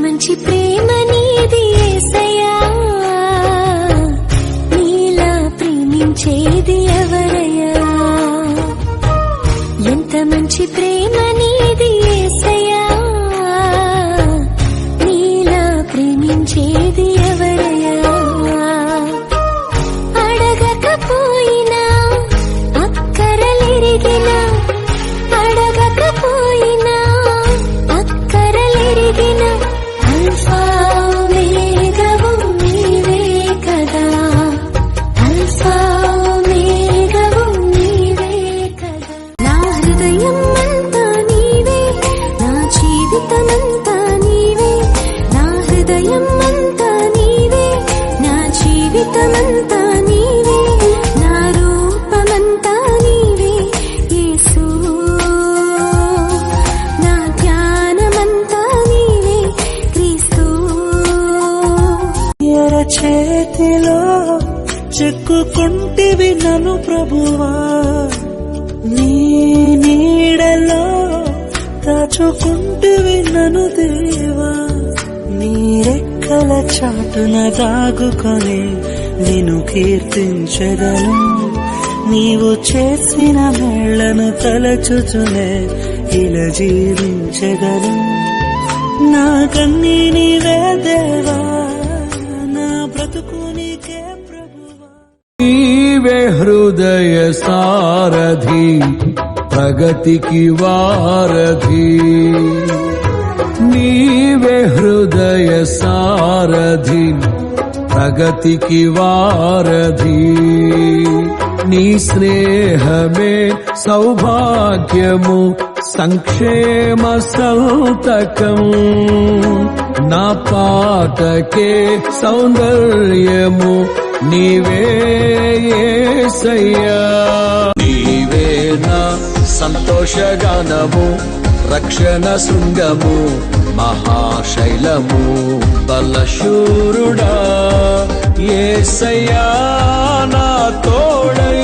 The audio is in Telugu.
మంచి ప్రేమ నీది యేసయ్యా, నీలా ప్రేమించేది ఎవరయ్యా. ఎంత మంచి ప్రేమ నీది యేసయ్యా, నీలా ప్రేమించేది ఎవరయ్యా. అడగకపోయినా అక్కరలెరిగినా, అడగకపోయినా అక్కరలెరిగినా, అల్ఫా ఓమేగావు నీవే కదా, అల్ఫా ఓమేగావు నీవే కదా. నా హృదయం అంతా నీవే, నా జీవితమంతా నీవే, నా హృదయం అంతా నీవే, నా జీవితమంతా నీవే, నా రూపమంతా నీవే యేసు, నా ధ్యానమంతా నీవే క్రీస్తు. ఎర చేతిలో చెక్కుకుంటివి నన్ను ప్రభువా, నీ నీడలో దాచుకుంటివి నన్ను దేవా. నీ రెక్కల చాటున దాగుకొని నిన్ను కీర్తించెదను, నీవు చేసిన మేళ్లను తలచుచునే ఇలా జీవించెదను. నా కన్నీ నీవే దేవా, నా బ్రతుకు నీకే ప్రభువా. నీవే హృదయ సారథి, ప్రగతికి వారధి. నీవే హృదయ సారథి, ప్రగతికి వారధి. నీ స్నేహమే సౌభాగ్యము, సంక్షేమ సంతకం. నా పాటకే సౌందర్యము నీవే యేసయ్యా. నీవే నా సంతోషగానము, రక్షణ శృంగము, మహాశైలము, బలశూరుడా యేసయ్యా నా తోడై.